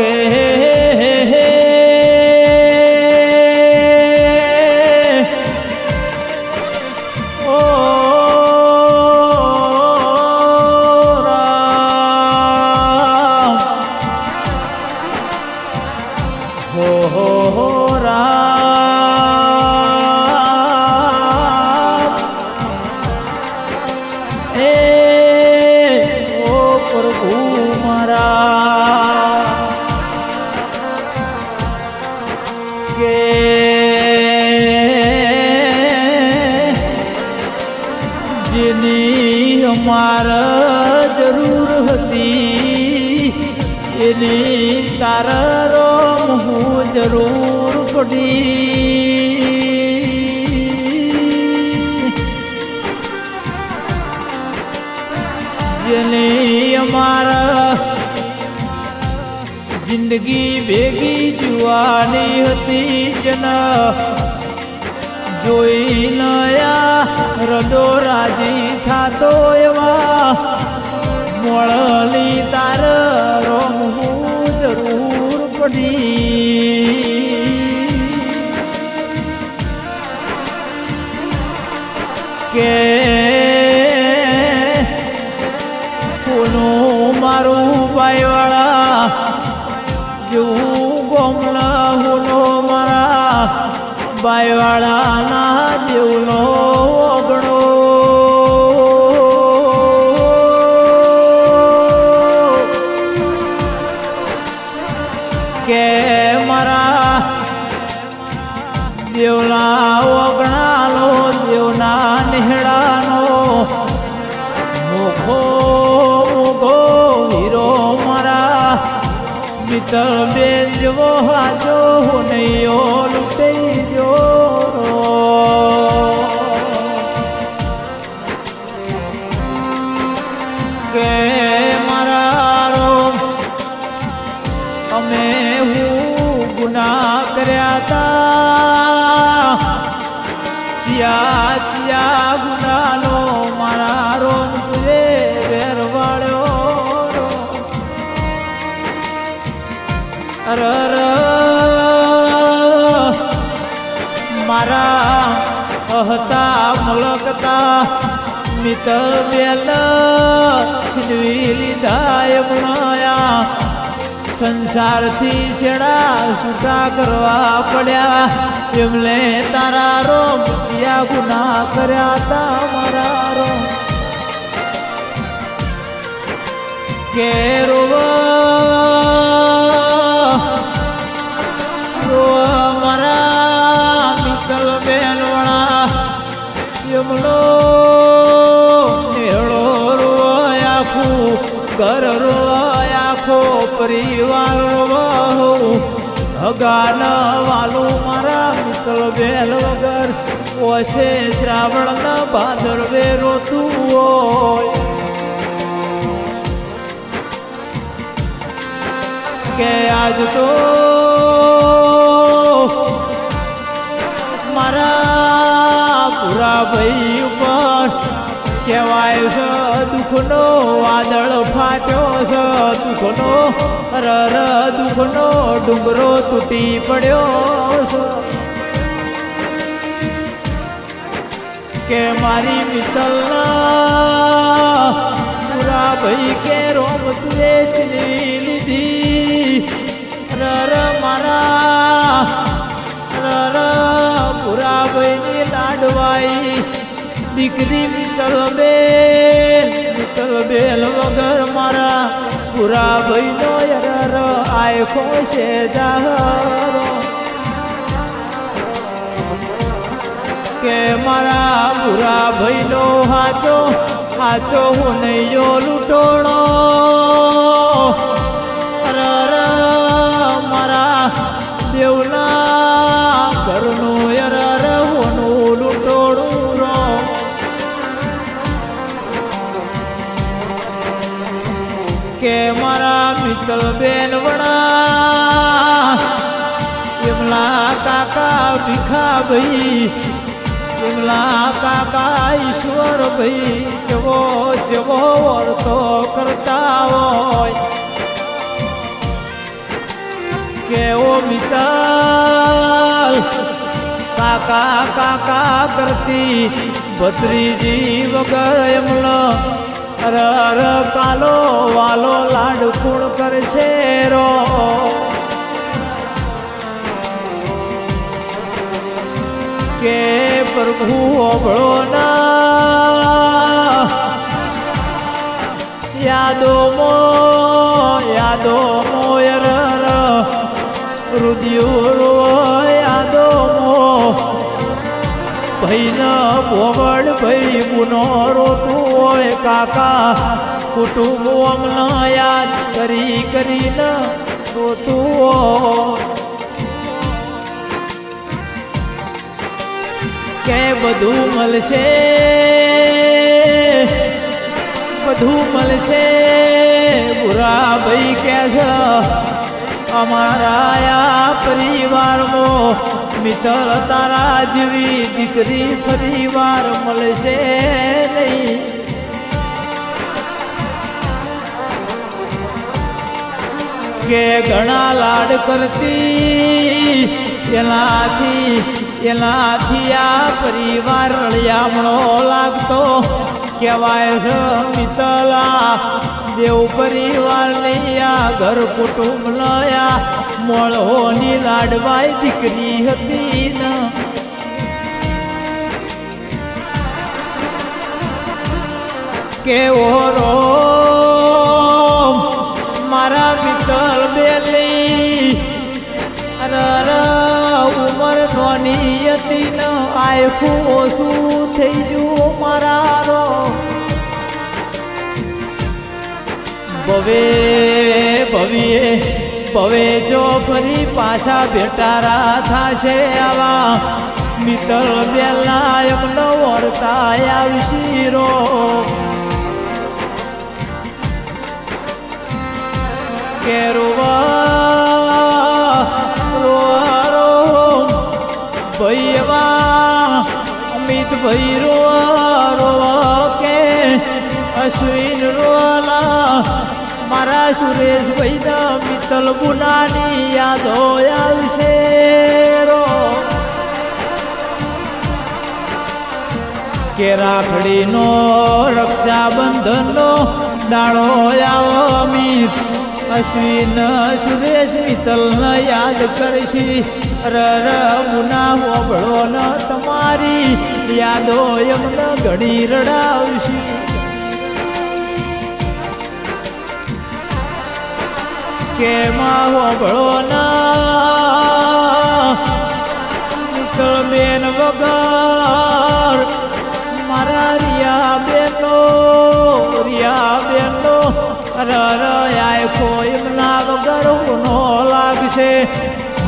કે જેની અમારા જરૂર હતી એની તારા રોમ હું જરૂર પડી જેની અમારા જિંદગી ભેગી જુવાની હતી જના જોઈ નયા રડો રાજી થાતો એવા મળલી તાર રોમ હું જરૂર પડી કે કોનું મારું બાઈવાળા જેવું ગોમલા હુનો મારા બાઈવાળાના દેવનો ઓગણો કે મારા દેવના ઓગણાનો દેવના નેહડાનો મોઘો મોઘો હીરો મારા મિત્ર બેન જેવો હાજો નૈયો લૂંટાઈ કે મારા રોમ અમે હું ગુનાહ કર્યા તા ચિયા ચિયા ગુનાનો મારા રોમ તુએ વેર વાળ્યો અરર મારા હતા મલકતા મિત્ર બેલ છીનવી લીધા એમણાયા સંસારથી છેડા છૂટા કરવા પડ્યા એમને તારા રોમ ચિયા ગુનાહ કર્યા તા મારા રોમ કે મારા મિત્તલ બેનવાળા એમનો નેહળો રોય આખું ઘર રોય આખો પરિવાર રોવું હગાન વાલું મારા મિત્તલ બેન વગર ઓછે શ્રાવણ ભાદરવે રોતું હોય કે આજ તો મારા પૂરા ભાઈ ઉપર કહેવાય છે દુઃખનો વાદળ ફાટ્યો છે દુઃખનો રર દુઃખનો ડુંગરો તૂટી પડ્યો છે કે મારી મિત્તલના પૂરા ભાઈ કે રોમ તુએ છીનવી લીધી રર મારા રર પૂરા ભાઈની લાડવાઈ દીકરી મિત્તલ બેલ વગર મારા પૂરા ભાઈનો યરર આયખો છે જાહરો કે મારા પૂરા ભાઈનો હાચો હાચો હું નૈયો લૂંટોણો અરર મારા દેવના ઘરનું યરર હોનું લૂંટોણું રો કે મારા મિત્તલ બેન વણા એમલા કાકા ભીખા ભાઈ એમલા કાકા ઈશ્વર ભાઈ જેવો જેવો વર્તો કરતા હોય કે ઓ મિત્તલ કાકા કાકા કરતી ભત્રીજી વગર એમનો અર કાલો વાલો લાડ કુણ કરશે રો કે પ્રભુ ઓભળો ના યાદો મો યર રુદિયો યાદો મો ભાઈ ન ભોગડ ભાઈ ગુનો રોતું હોય કાકા કુટુંબ અમને યાદ કરીને રોતું હોય કે બધું મળશે બુરા ભાઈ કે છે અમારા આ પરિવારમાં મિત્તલ તારા જેવી દીકરી પરિવાર મળશે નહીં કે ઘણા લાડ કરતી એનાથી આ પરિવાર રળિયામણો લાગતો કહેવાય છે મિત્તલા દેવ પરિવાર નહીં આ ઘર કુટુંબ નયા મોળોની લાડવાય દીકરી હતી ને કેવો રો મારા મિત્તલ બેલી ઉમર નોની હતી ને આયખું ઓછું થઈ ગયું મારા રો ભવે જો ફરી પાછા ભેટારા થાશે આવા મિત્તલ બેલના એમનો વર્તા આવશી રો કે ભૈયા અમિત ભાઈ રો કે અશ્વિન રોલા મારા સુરેશ ભાઈ ના મિત્તલ ગુનાની યાદો આવશે રો કે રાખડીનો રક્ષાબંધનનો દાડો આવો અમિત અશ્વિન સુરેશ મિત્તલને યાદ કરશી મુના હોબળો ન તમારી યાદો એમને ઘડી રડાવશી કે માં હોબળો ના મિત્તલ બેન વગર મારા રિયા બેનો આય કોઈ એમના વગર ગુનો લાગશે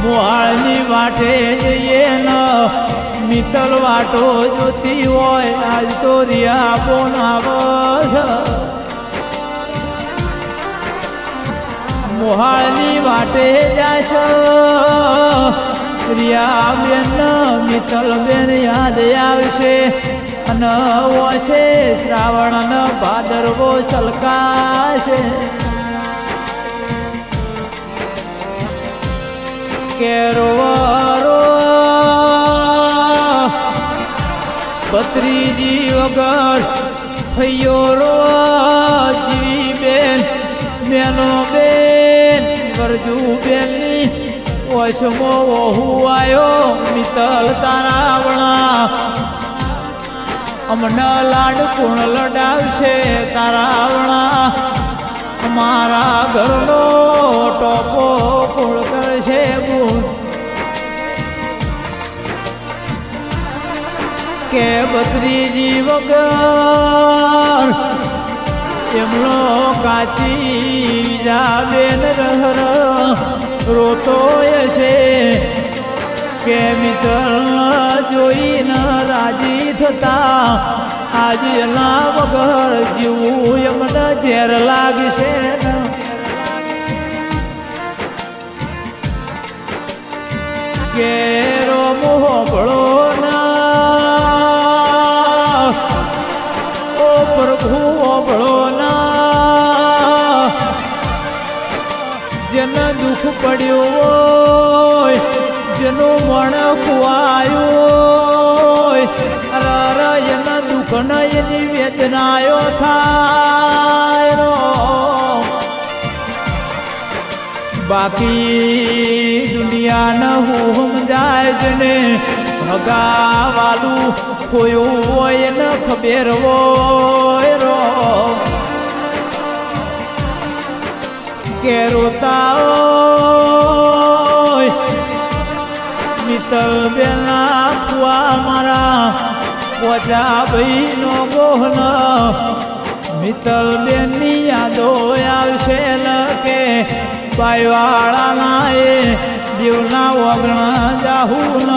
મોહાળની વાટે જઈએ ન મિત્તલ વાટો જોતી હોય આજ તો રિયા બોનાવ મોહાળની વાટે જાશો રિયા બેન મિત્તલ બેન યાદ આવશે અને ઓછે શ્રાવણ ભાદરવો છલકાશે કે ભત્રીજી વગર ફૈયો રો જીવી બેન મેનો બેન વરજુ બેનની ઓછમો વહુ આવ્યો મિત્તલ તારાવણા અમને લાડ કુણ લડાવશે તારાવણા અમારા ઘરનો ટોપો કુણ કરશે ગુણ કે ભત્રીજી વગર એમનો કાચી જાબેન રહર રોતો છે કે મિત્તલ જોઈને રાજી થતા આજ એના વગર જીવું એમને ઝેર લાગશે કે રોમો હોબળો ના ઓ પ્રભુ હોબળો ના જેન જેને દુઃખ પડ્યું હોય જેનું મણ ખુવાયું હોય એના દુઃખ ન એની વેદનાયો થાય બાકી દુનિયાને હું સમજાય જેને ભગાવાલું ખોયું હોય એને ખબર હોય કે રોતા મિત્તલ બેના ફુવા મારા પોચા ભાઈનો ગોહન મિત્તલ બેનની યાદો આવશે કે બાઈવાળાના એ દેવના વગણા જાહુન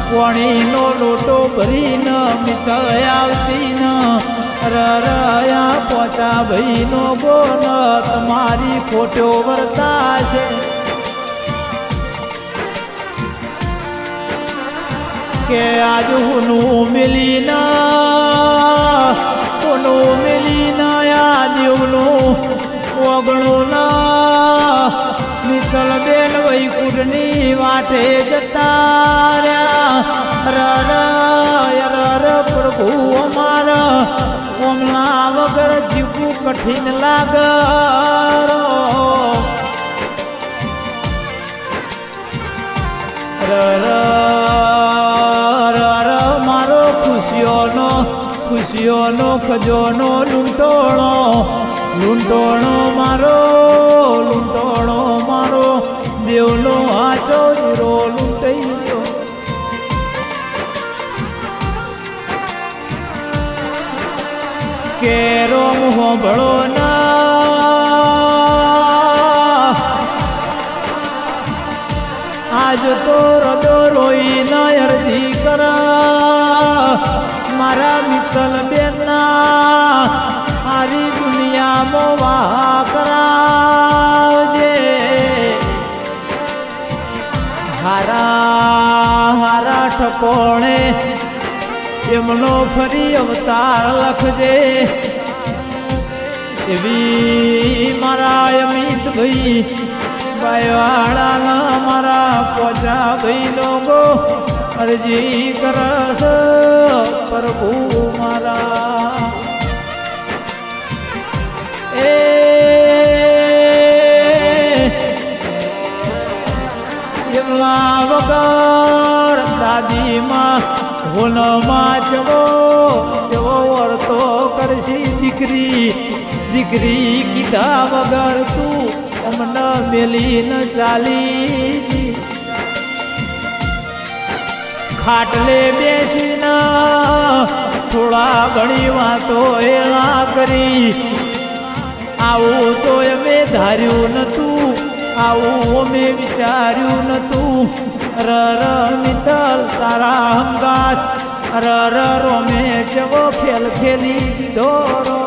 કોણીનો લોટો ભરીને મિત્તલ આવતી ન રયા પોચા ભાઈનો ગોન તમારી ખોટો વર્તા છે કે આજ હુનું મિલીન આ દેવનું ઓગણું ના મિત્તલ બેન વૈકુંઠની વાટે જતા રહ્યા પ્રભુ અમારા ઓમલા વગર જીવવું કઠિન લાગ મારો ખુશીઓનો ખજોનો લૂંટોણો મારો દેવનો હાચો જીરો લૂંટાઈ ગયો કે રોમ હોંભળો ના આજ તો રડો રોઈ ના અરજી કરા મારા મિત્તલ બેનના હારી દુનિયામાં વાહ કરાવજે હારા ઠકોણે એમનો ફરી અવતાર લખજે એવી મારા અમિત ભાઈ બાઈવાળાના મારા પોચા ભાઈ લોકો અરજી કરસ પ્રભુ મારા એમના વગર દાદીમાં હોનમાં ચવો વર્તો કરશી દીકરી કીધા વગર તું અમને મેલી ન ચાલી ખાટલે બેસીને થોડા ઘણી વાતો એના કરી આવું તો અમે ધાર્યું નતું આવું અમે વિચાર્યું નતું મિત્તલ તારા હંગાત રોમે જેવો ખેલ ખેલી દીધો